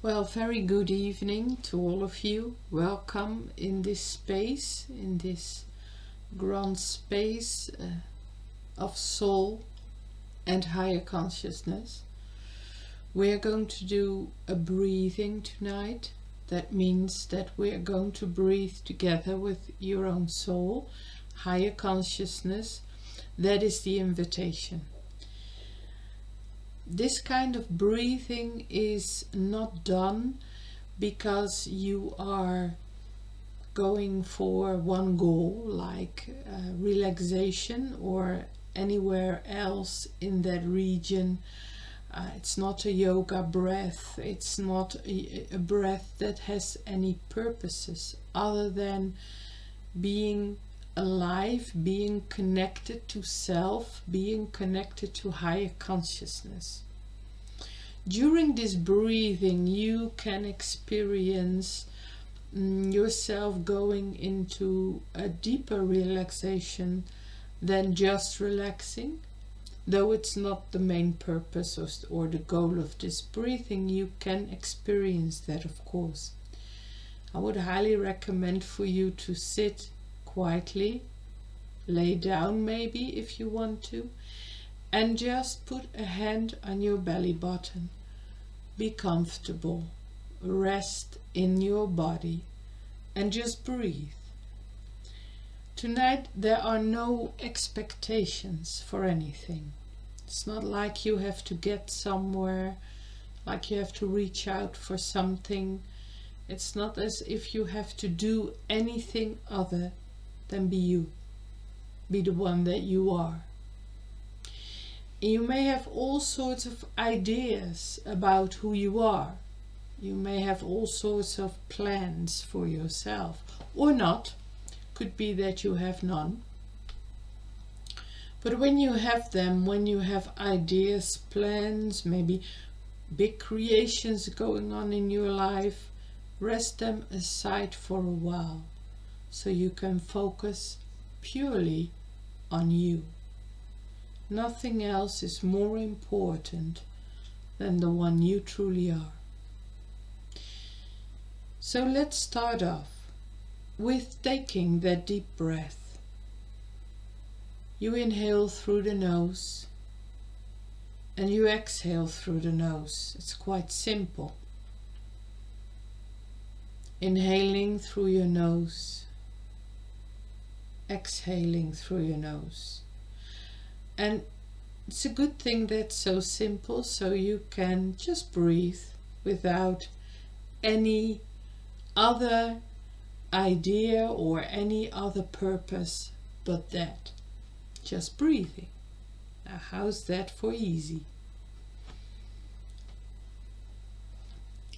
Well, very good evening to all of you. Welcome in this space, in this grand space of soul and higher consciousness. We are going to do a breathing tonight. That means that we are going to breathe together with your own soul, higher consciousness. That is the invitation. This kind of breathing is not done because you are going for one goal like relaxation or anywhere else in that region. It's not a yoga breath, it's not a breath that has any purposes other than being alive, being connected to self, being connected to higher consciousness. During this breathing, you can experience yourself going into a deeper relaxation than just relaxing. Though it's not the main purpose or the goal of this breathing, you can experience that, of course. I would highly recommend for you to sit quietly, lay down maybe if you want to, and just put a hand on your belly button. Be comfortable, rest in your body, and just breathe. Tonight there are no expectations for anything. It's not like you have to get somewhere, like you have to reach out for something. It's not as if you have to do anything other than be you. Be the one that you are. You may have all sorts of ideas about who you are. You may have all sorts of plans for yourself, or not. Could be that you have none. But when you have them, when you have ideas, plans, maybe big creations going on in your life, rest them aside for a while so you can focus purely on you. Nothing else is more important than the one you truly are. So let's start off with taking that deep breath. You inhale through the nose and you exhale through the nose. It's quite simple. Inhaling through your nose, exhaling through your nose. And it's a good thing that's so simple, so you can just breathe without any other idea or any other purpose but that. Just breathing. Now, how's that for easy?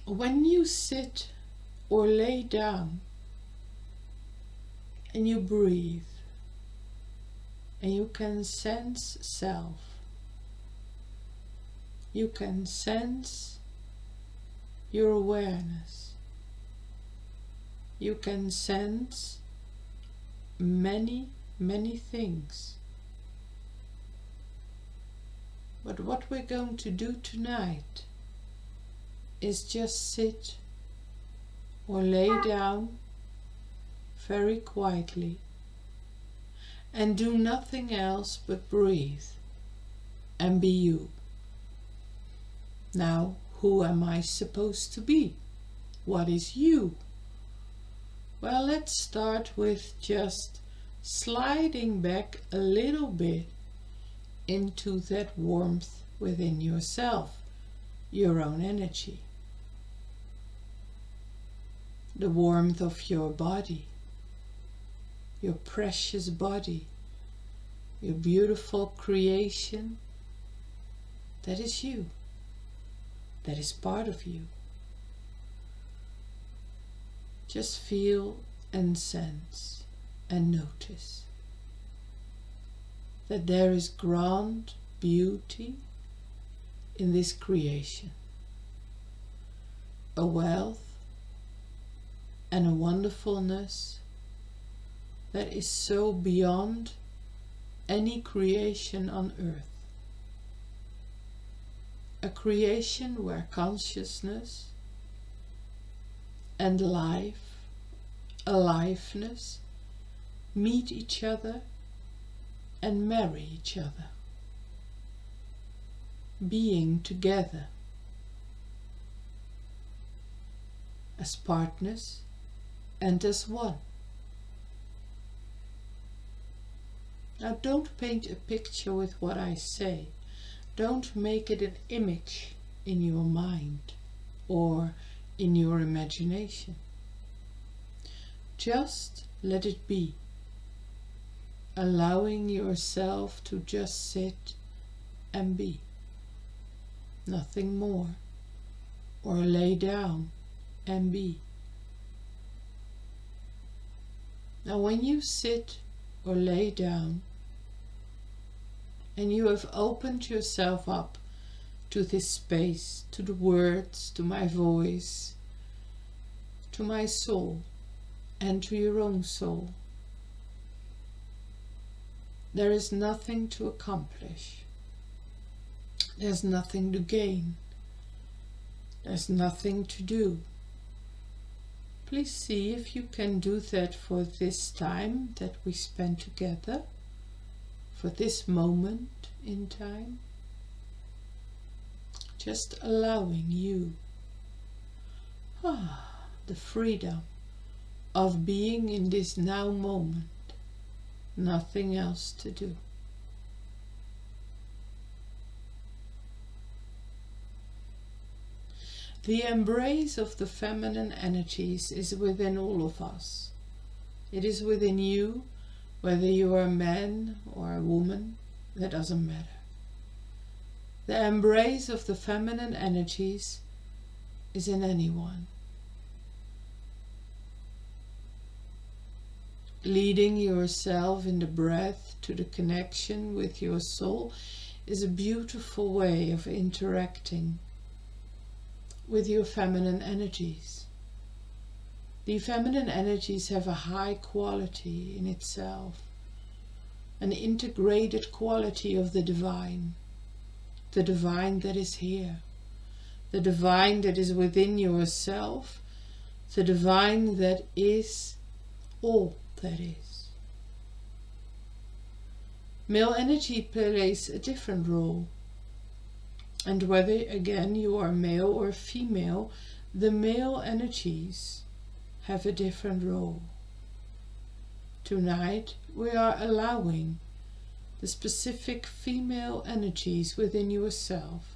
When you sit or lay down and you breathe and you can sense self, you can sense your awareness, you can sense many things. But what we're going to do tonight is just sit or lay down very quietly and do nothing else but breathe and be you. Now, who am I supposed to be? What is you? Well, let's start with just sliding back a little bit into that warmth within yourself, your own energy. The warmth of your body, your precious body, your beautiful creation. That is you. That is part of you. Just feel and sense and notice that there is grand beauty in this creation, a wealth and a wonderfulness that is so beyond any creation on earth. A creation where consciousness and life, aliveness, meet each other and marry each other, being together as partners and as one. Now don't paint a picture with what I say. Don't make it an image in your mind or in your imagination. Just let it be, allowing yourself to just sit and be. Nothing more. Or lay down and be. Now when you sit or lay down and you have opened yourself up to this space, to the words, to my voice, to my soul, and to your own soul, there is nothing to accomplish. There's nothing to gain. There's nothing to do. Please see if you can do that for this time that we spend together, for this moment in time. Just allowing you the freedom of being in this now moment, nothing else to do. The embrace of the feminine energies is within all of us. It is within you, whether you are a man or a woman, that doesn't matter. The embrace of the feminine energies is in anyone. Leading yourself in the breath to the connection with your soul is a beautiful way of interacting with your feminine energies. The feminine energies have a high quality in itself, an integrated quality of the divine that is here, the divine that is within yourself, the divine that is all that is. Male energy plays a different role, and whether again you are male or female, the male energies have a different role. Tonight we are allowing the specific female energies within yourself,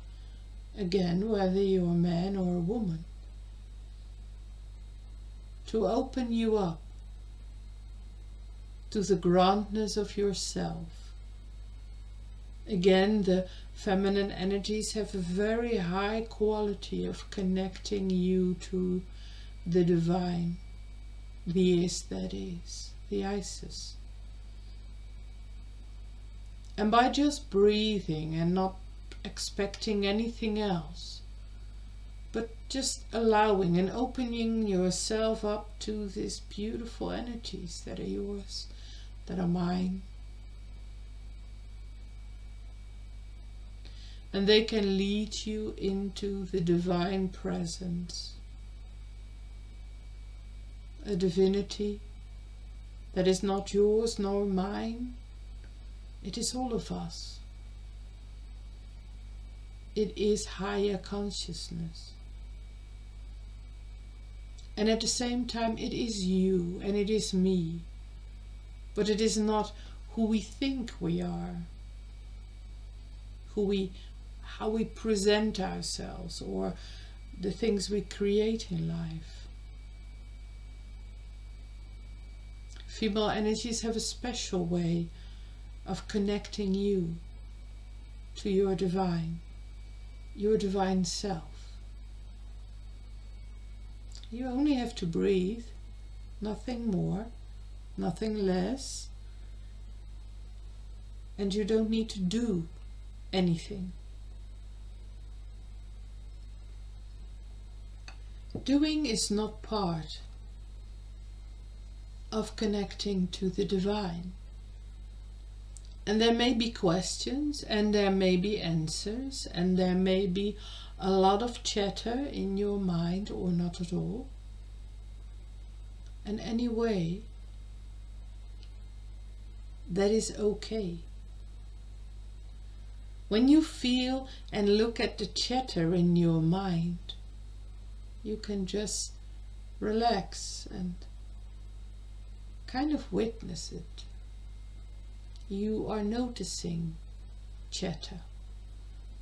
again whether you're a man or a woman, to open you up to the grandness of yourself. Again, the feminine energies have a very high quality of connecting you to the divine, the is that is, the Isis. And by just breathing and not expecting anything else, but just allowing and opening yourself up to these beautiful energies that are yours, that are mine. And they can lead you into the divine presence, a divinity that is not yours nor mine. It is all of us. It is higher consciousness. And at the same time it is you and it is me. But it is not who we think we are, how we present ourselves, or the things we create in life. Female energies have a special way of connecting you to your divine self. You only have to breathe, nothing more, nothing less, and you don't need to do anything. Doing is not part of connecting to the divine. And there may be questions, and there may be answers, and there may be a lot of chatter in your mind, or not at all. And anyway, that is okay. When you feel and look at the chatter in your mind, you can just relax and kind of witness it. You are noticing chatter.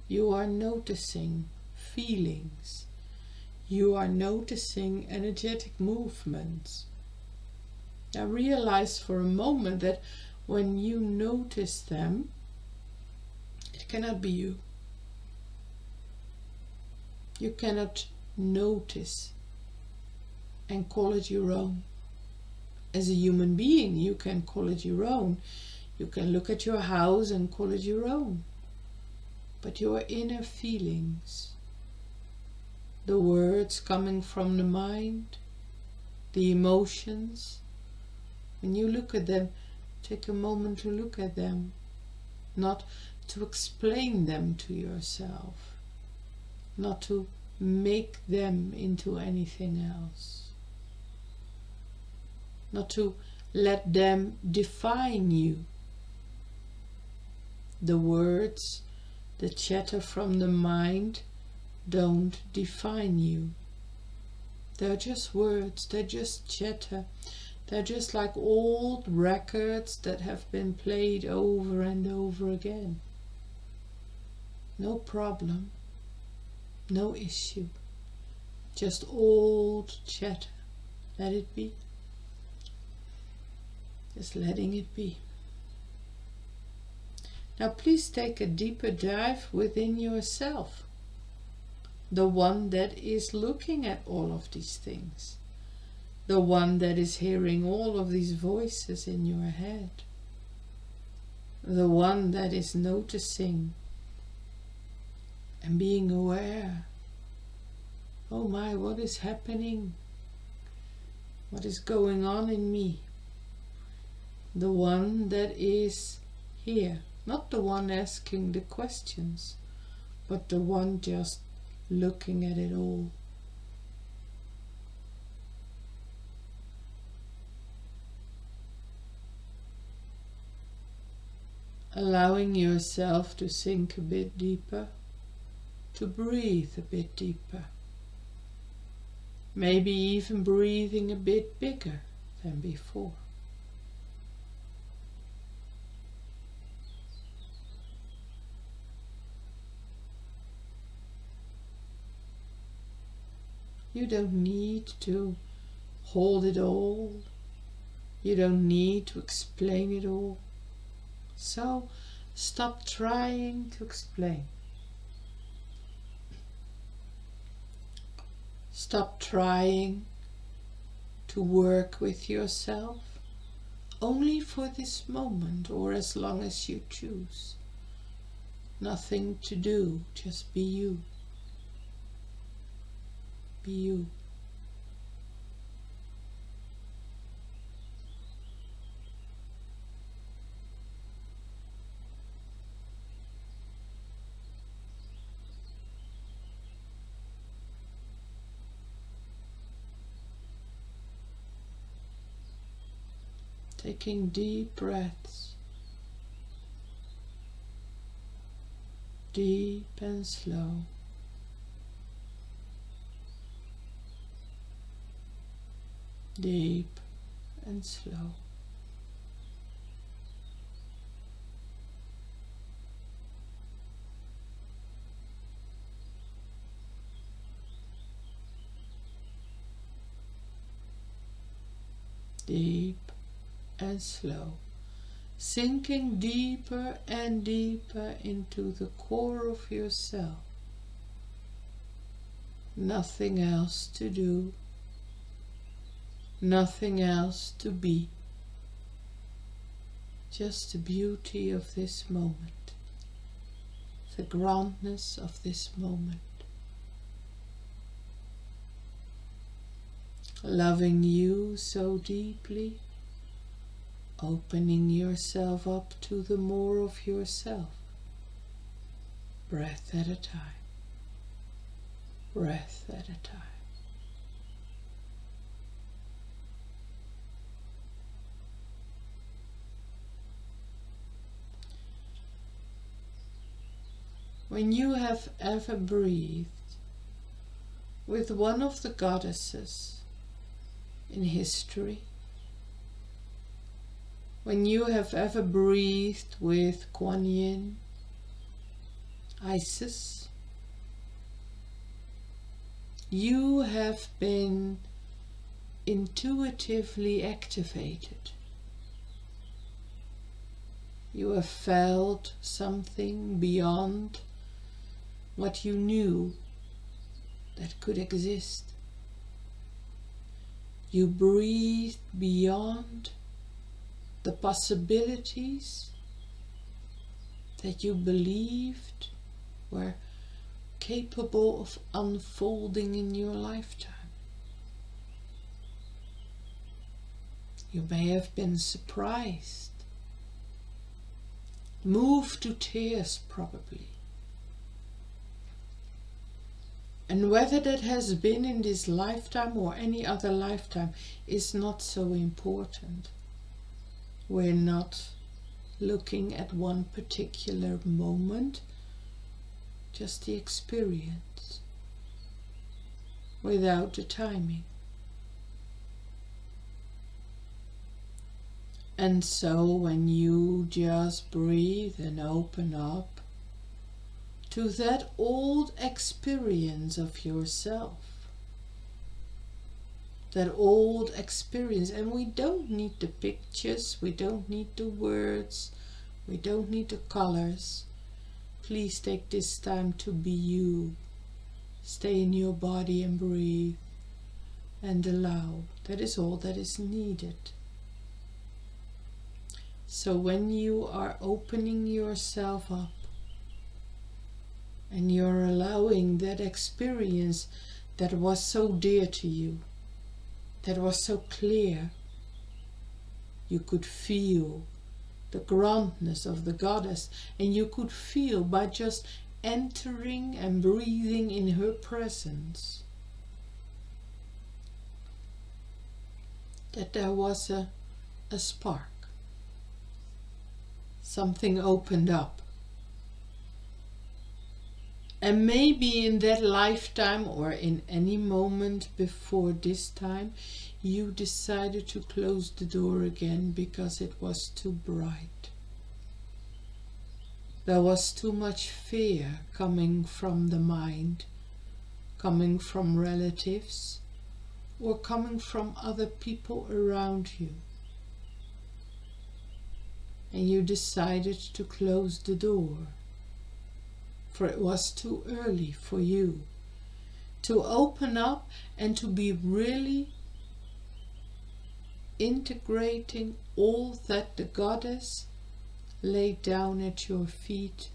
You are noticing feelings. You are noticing energetic movements. Now realize for a moment that when you notice them, it cannot be you. You cannot notice and call it your own. As a human being, you can call it your own. You can look at your house and call it your own. But your inner feelings, the words coming from the mind, the emotions, when you look at them, take a moment to look at them, not to explain them to yourself, not to make them into anything else, not to let them define you. The words, the chatter from the mind don't define you. They're just words, they're just chatter. They're just like old records that have been played over and over again. No problem, no issue, just old chatter. Let it be. Just letting it be. Now please take a deeper dive within yourself, the one that is looking at all of these things, the one that is hearing all of these voices in your head, the one that is noticing and being aware. Oh my, what is happening? What is going on in me? The one that is here, not the one asking the questions, but the one just looking at it all. Allowing yourself to sink a bit deeper, to breathe a bit deeper. Maybe even breathing a bit bigger than before. You don't need to hold it all. You don't need to explain it all. So stop trying to explain. Stop trying to work with yourself, only for this moment or as long as you choose. Nothing to do, just be you. Be you. Taking deep breaths, deep and slow. Deep and slow. Deep and slow, sinking deeper and deeper into the core of yourself. Nothing else to do, nothing else to be, just the beauty of this moment, the grandness of this moment. Loving you so deeply, opening yourself up to the more of yourself, breath at a time, breath at a time. when you have ever breathed with one of the goddesses in history, when you have ever breathed with Kuan Yin, Isis, you have been intuitively activated. You have felt something beyond what you knew that could exist. You breathed beyond the possibilities that you believed were capable of unfolding in your lifetime. You may have been surprised, moved to tears probably. And whether that has been in this lifetime or any other lifetime is not so important. We're not looking at one particular moment, just the experience, without the timing. And so when you just breathe and open up to that old experience of yourself, that old experience, and we don't need the pictures, we don't need the words, we don't need the colors. Please take this time to be you. Stay in your body and breathe and allow. That is all that is needed. So when you are opening yourself up and you're allowing that experience that was so dear to you, that was so clear, you could feel the grandness of the goddess, and you could feel by just entering and breathing in her presence that there was a spark. Something opened up. And maybe in that lifetime or in any moment before this time, you decided to close the door again because it was too bright. There was too much fear coming from the mind, coming from relatives, or coming from other people around you. And you decided to close the door, for it was too early for you to open up and to be really integrating all that the goddess laid down at your feet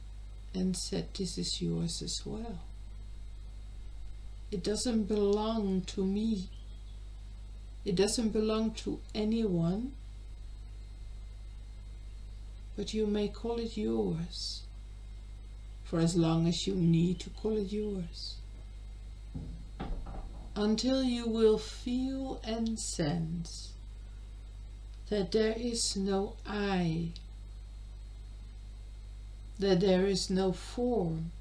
and said, this is yours as well. It doesn't belong to me. It doesn't belong to anyone, but you may call it yours for as long as you need to call it yours, until you will feel and sense that there is no I, that there is no form,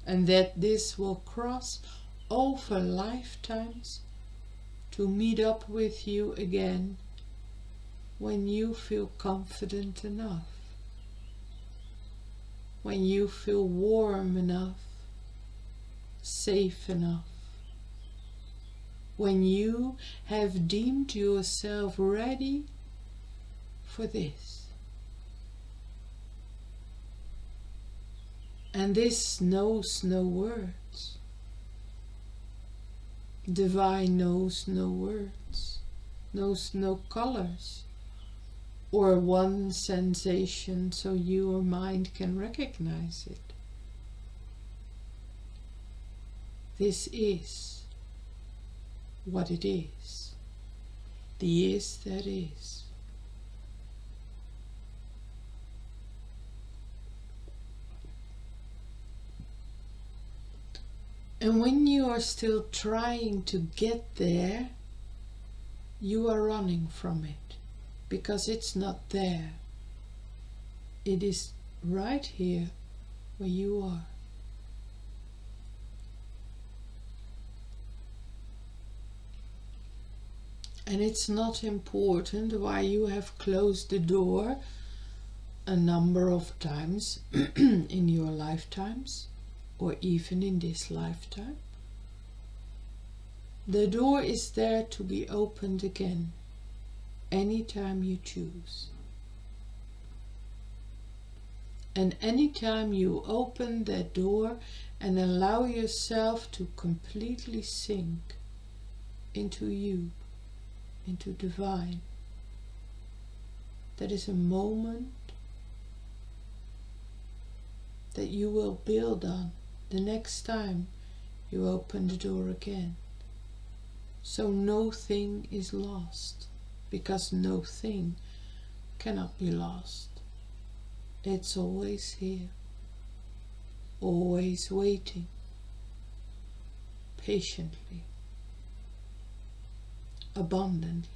and that this will cross over lifetimes to meet up with you again when you feel confident enough, when you feel warm enough, safe enough, when you have deemed yourself ready for this. And this knows no words. Divine knows no words, knows no colors, or one sensation so your mind can recognize it. This is what it is, the is that is. And when you are still trying to get there, you are running from it, because it's not there. It is right here, where you are. And it's not important why you have closed the door a number of times in your lifetimes, or even in this lifetime. The door is there to be opened again, anytime you choose. And anytime you open that door and allow yourself to completely sink into you, into divine, that is a moment that you will build on the next time you open the door again. So no thing is lost, because no thing cannot be lost. It's always here, always waiting, patiently, abundantly,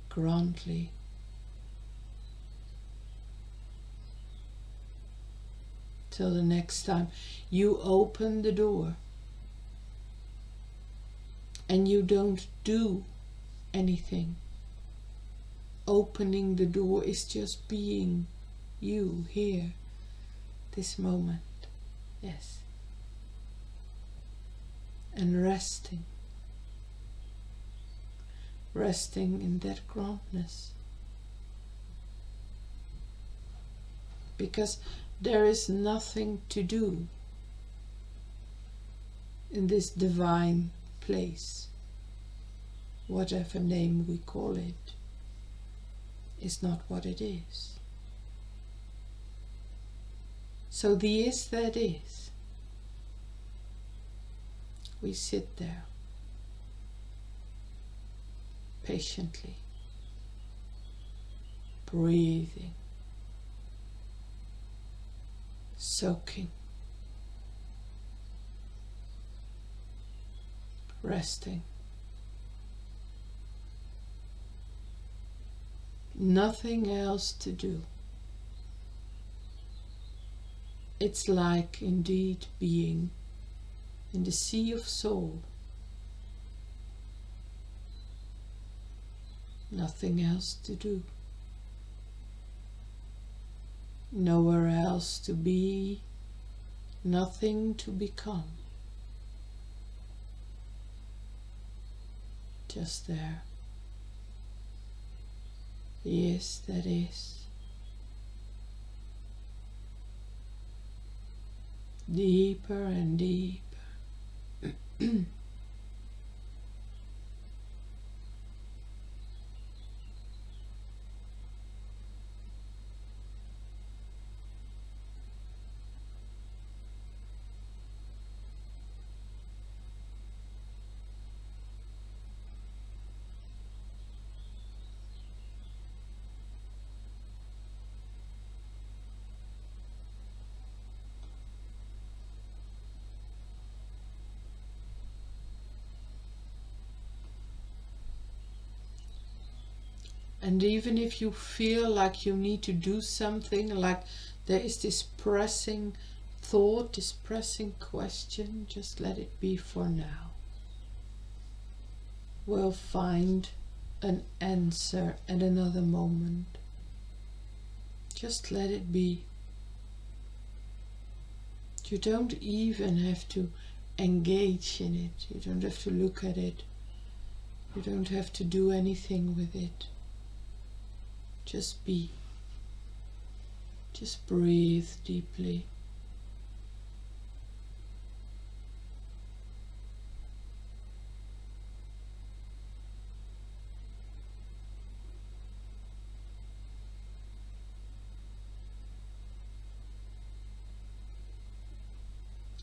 grandly, till the next time you open the door. And you don't do anything. Opening the door is just being you here, this moment. Yes. And resting. Resting in that grandness. Because there is nothing to do in this divine place. Whatever name we call it is not what it is. So the is that is. We sit there patiently, breathing, soaking, resting. Nothing else to do. It's like indeed being in the sea of soul. Nothing else to do. Nowhere else to be, nothing to become. Just there. Yes, that is. Deeper and deeper. And even if you feel like you need to do something, like there is this pressing thought, this pressing question, just let it be for now. We'll find an answer at another moment. Just let it be. You don't even have to engage in it. You don't have to look at it. You don't have to do anything with it. Just be. Just breathe deeply.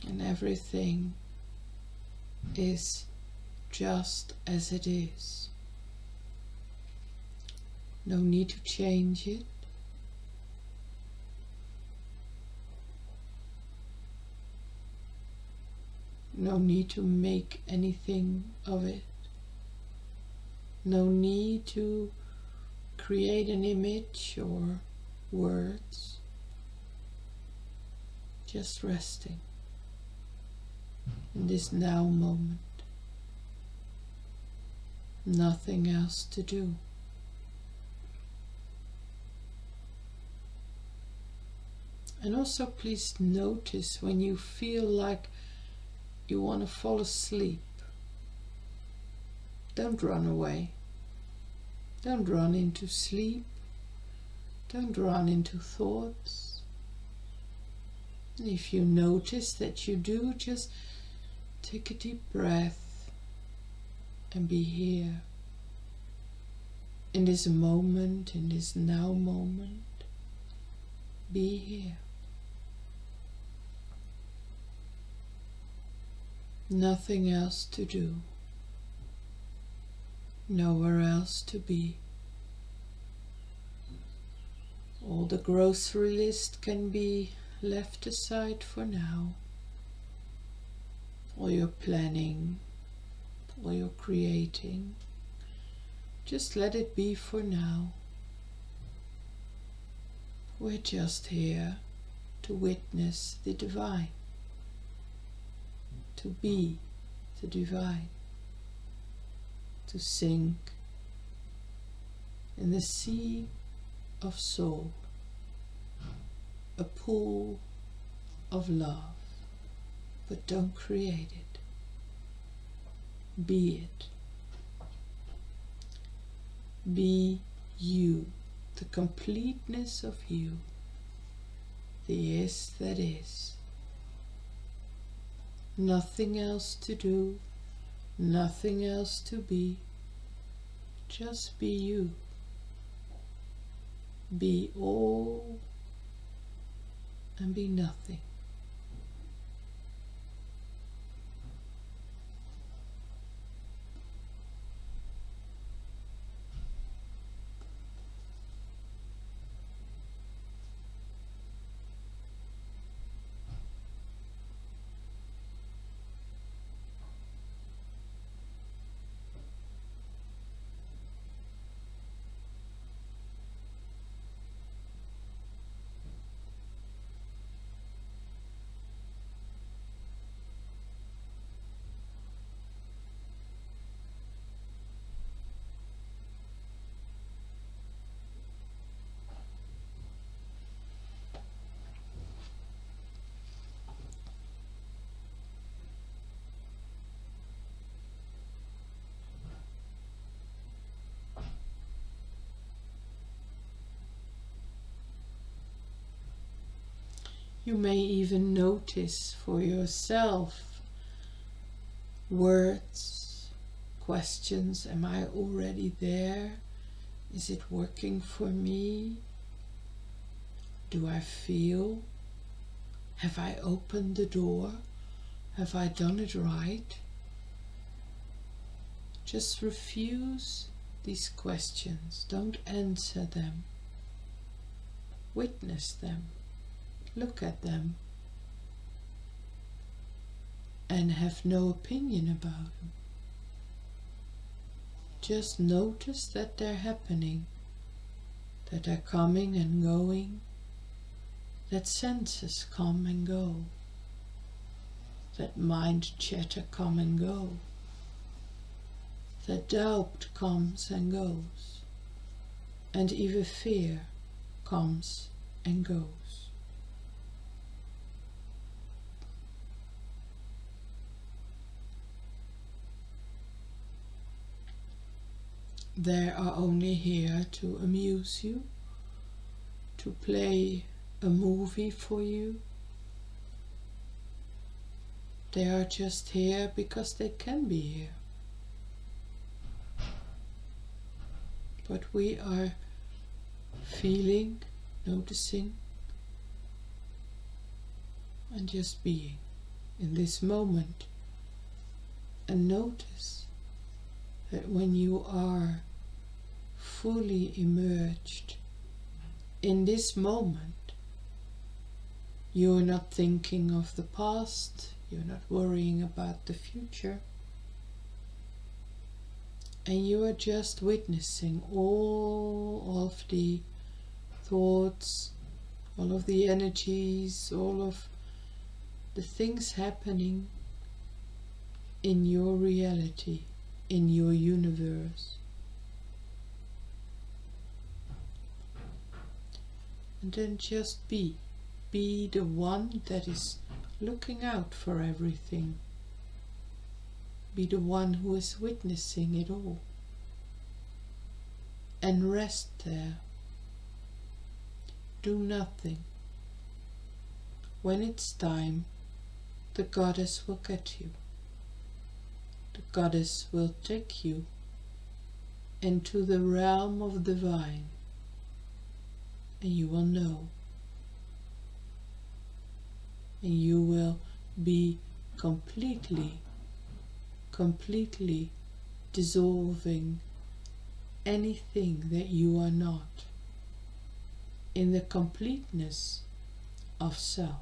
And everything is just as it is. No need to change it. No need to make anything of it. No need to create an image or words. just resting in this now moment. Nothing else to do. And also please notice when you feel like you want to fall asleep. Don't run away. Don't run into sleep. Don't run into thoughts. And if you notice that you do, just take a deep breath and be here. In this moment, in this now moment, be here. Nothing else to do. Nowhere else to be. All the grocery list can be left aside for now. All your planning, all your creating, just let it be for now. We're just here to witness the divine, to be the divine, to sink in the sea of soul, a pool of love, but don't create it. Be it. Be you, the completeness of you, the yes that is. Nothing else to do, nothing else to be, just be you. Be all and be nothing. You may even notice for yourself words, questions. Am I already there? Is it working for me? Do I feel? Have I opened the door? Have I done it right? Just refuse these questions. Don't answer them. Witness them. Look at them and have no opinion about them. Just notice that they're happening, that they're coming and going, that senses come and go, that mind chatter come and go, that doubt comes and goes, and even fear comes and goes. They are only here to amuse you, to play a movie for you. They are just here because they can be here. But we are feeling, noticing, and just being in this moment. And notice that when you are fully immersed in this moment, you're not thinking of the past, you're not worrying about the future, and you are just witnessing all of the thoughts, all of the energies, all of the things happening in your reality, in your universe. And then just be the one that is looking out for everything. Be the one who is witnessing it all. And rest there. Do nothing. When it's time, the goddess will get you. The goddess will take you into the realm of divine, and you will know. And you will be completely dissolving anything that you are not, in the completeness of self.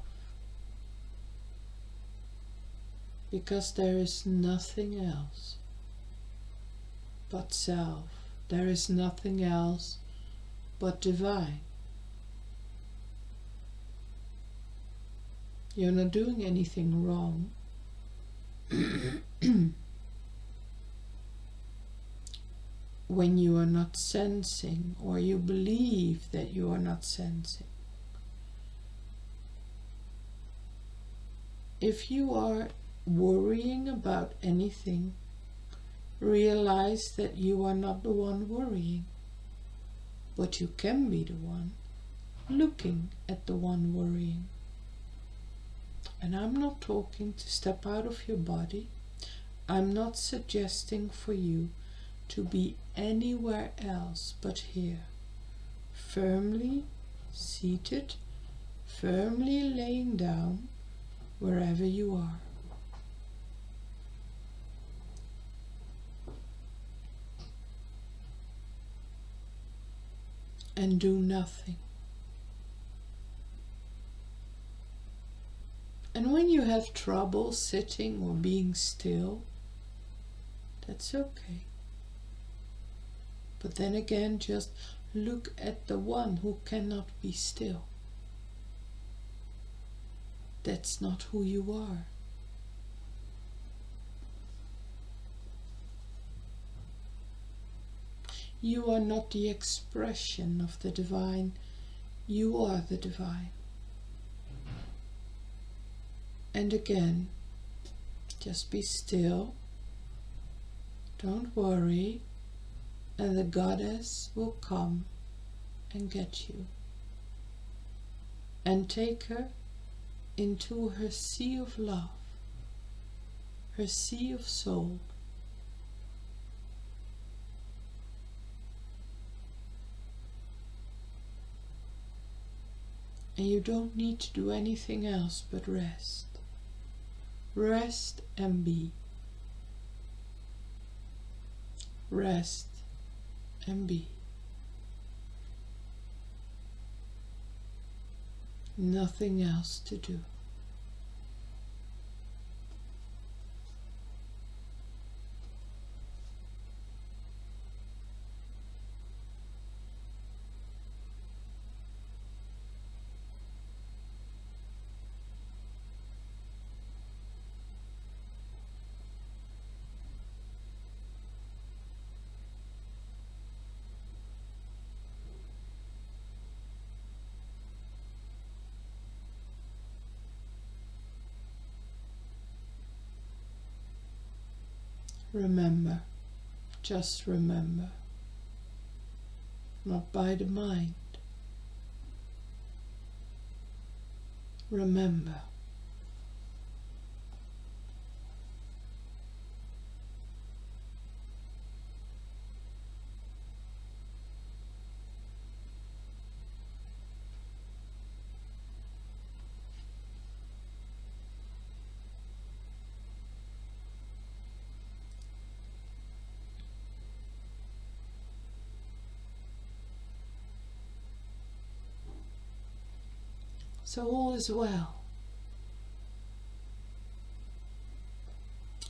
Because there is nothing else but self. There is nothing else but divine. You're not doing anything wrong. When you are not sensing, or you believe that you are not sensing. If you are worrying about anything, realize that you are not the one worrying, but you can be the one looking at the one worrying. And I'm not talking to step out of your body. I'm not suggesting for you to be anywhere else but here, firmly seated, firmly laying down, wherever you are. And do nothing. And when you have trouble sitting or being still, that's okay. But then again, just look at the one who cannot be still. That's not who you are. You are not the expression of the divine. You are the divine. And again, just be still. Don't worry. And the goddess will come and get you. And take her into her sea of love, her sea of soul. And you don't need to do anything else but rest. Rest and be. Rest and be. Nothing else to do. Remember, just remember, not by the mind. Remember. So all is well.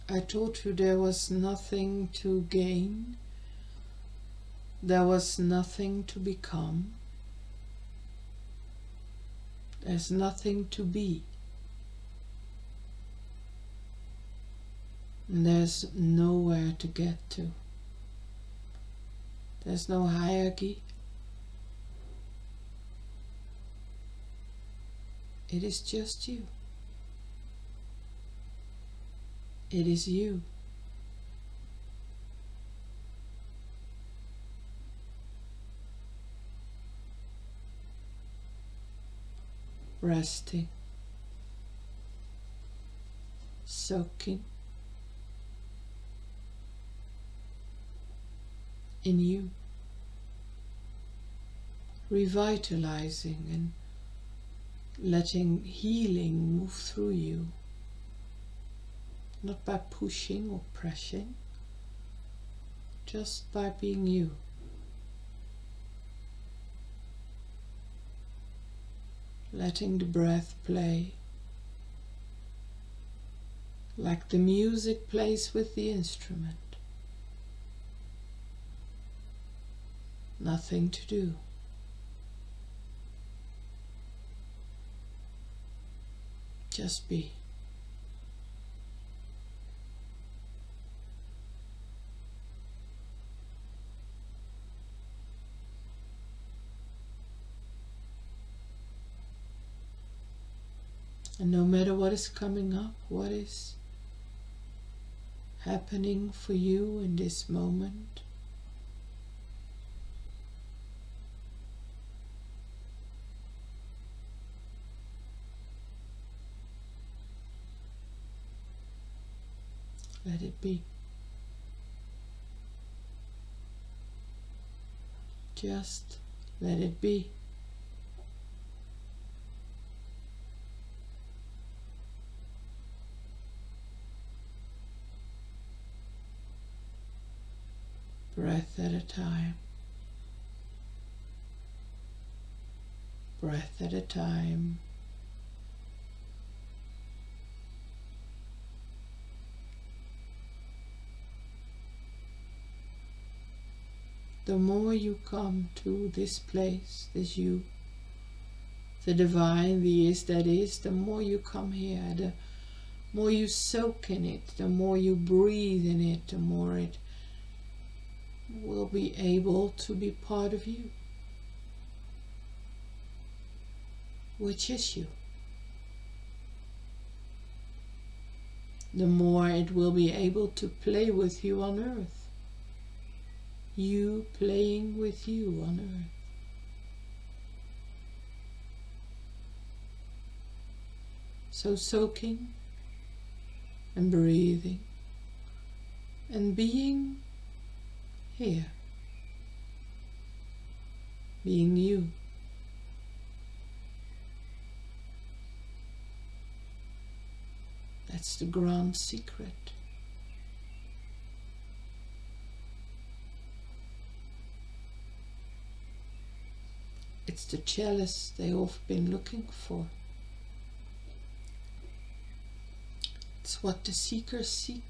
I told you there was nothing to gain, there was nothing to become, there's nothing to be. And there's nowhere to get to. There's no hierarchy. It is just you. It is you. Resting, soaking in you, revitalizing and letting healing move through you, not by pushing or pressing, just by being you. Letting the breath play like the music plays with the instrument. Nothing to do. Just be. And no matter what is coming up, what is happening for you in this moment, let it be. Just let it be. Breath at a time. Breath at a time. The more you come to this place, this you, the divine, the is that is, the more you come here, the more you soak in it, the more you breathe in it, the more it will be able to be part of you, which is you. The more it will be able to play with you on earth. You playing with you on earth. So soaking and breathing and being here, being you. That's the grand secret. It's the chalice they have been looking for. It's what the seekers seek.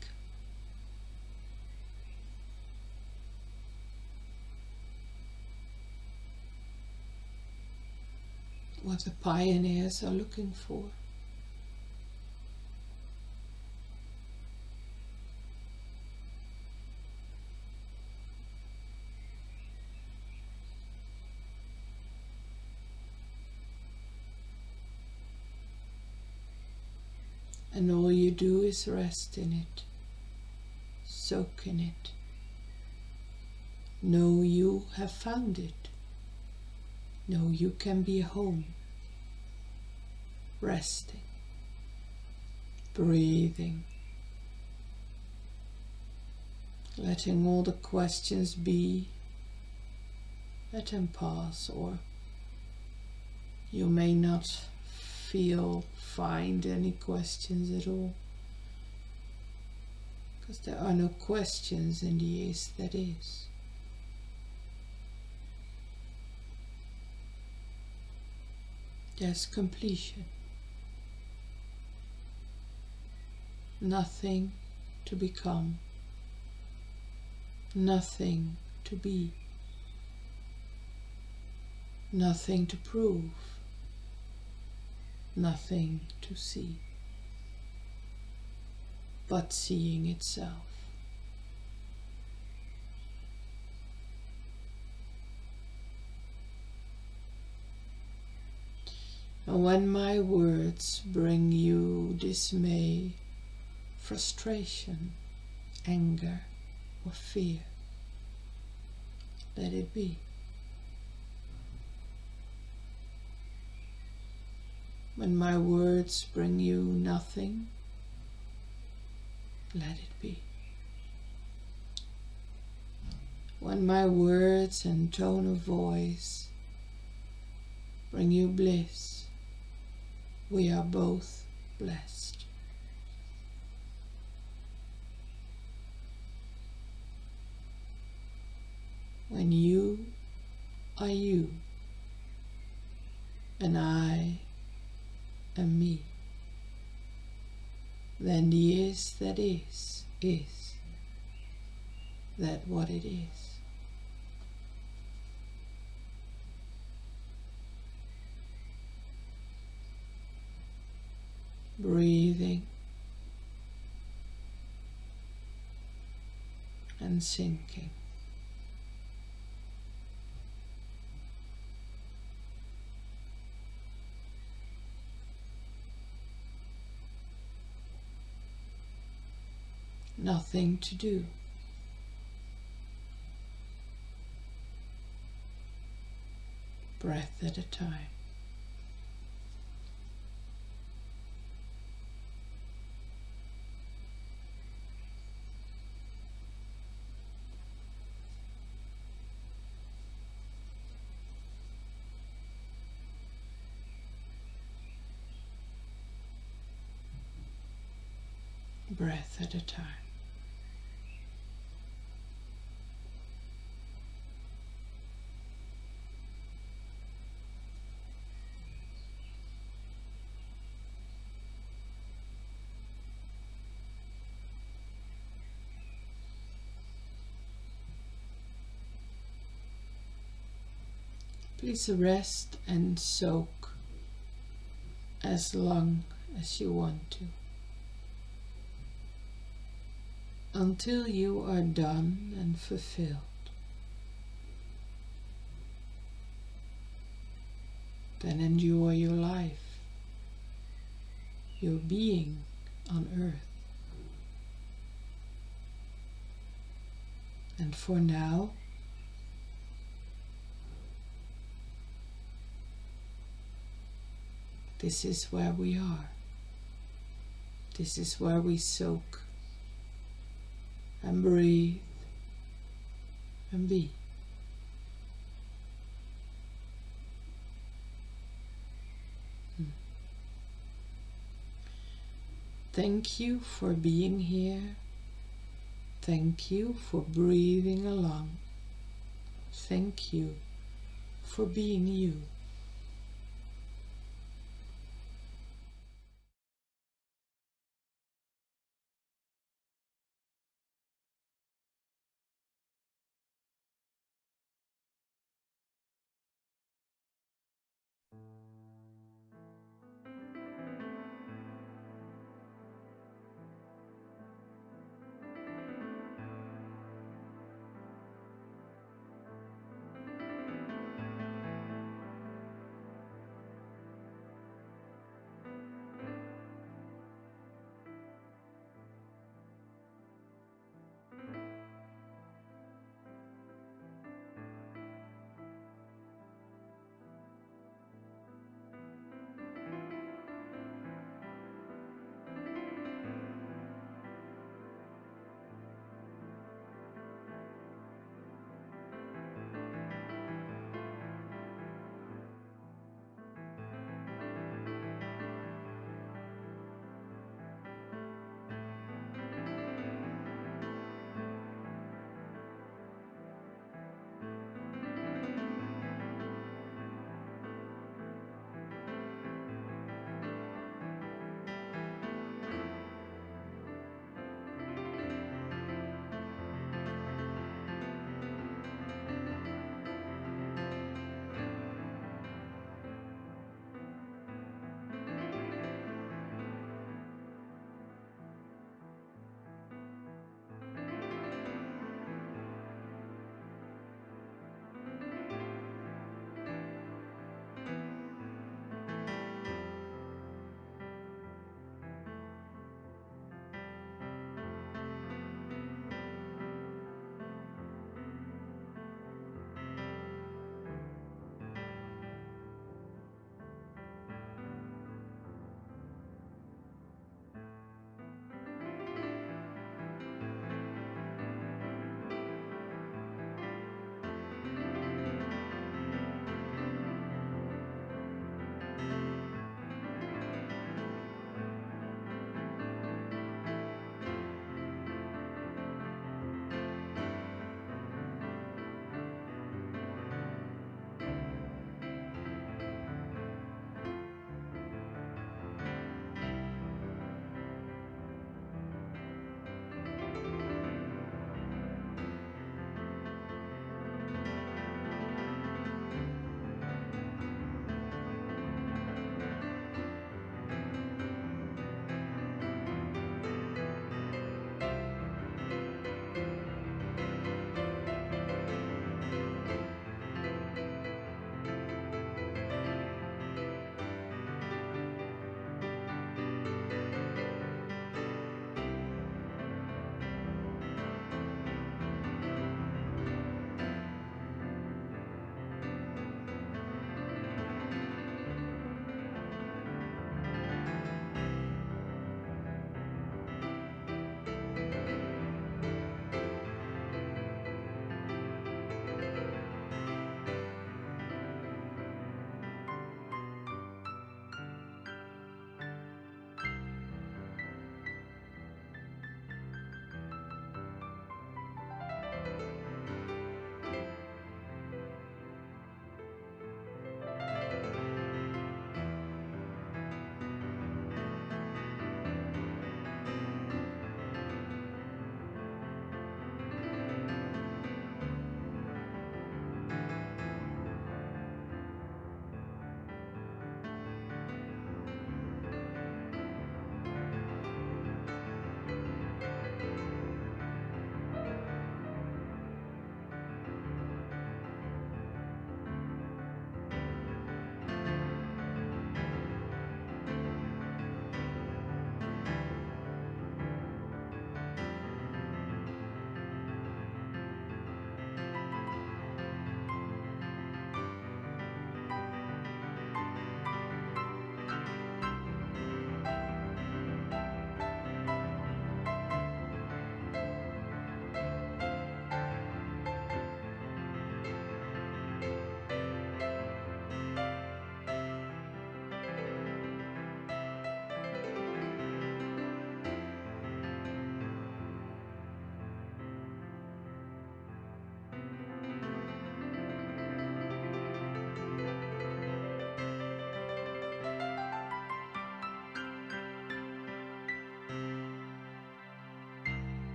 What the pioneers are looking for. And all you do is rest in it, soak in it. Know you have found it. Know you can be home, resting, breathing, letting all the questions be, let them pass, or you may not find any questions at all, because there are no questions in the is that is. There's completion. Nothing to become, nothing to be, nothing to prove, nothing to see. but seeing itself. And when my words bring you dismay, frustration, anger, or fear, let it be. When my words bring you nothing, let it be. When my words and tone of voice bring you bliss, we are both blessed. When you are you, and I am me, then the is that is that what it is. Breathing and sinking. Nothing to do. Breath at a time. Breath at a time. Please rest and soak as long as you want to, until you are done and fulfilled. Then enjoy your life, your being on earth. And for now, this is where we are. This is where we soak and breathe and be. Thank you for being here. Thank you for breathing along. Thank you for being you.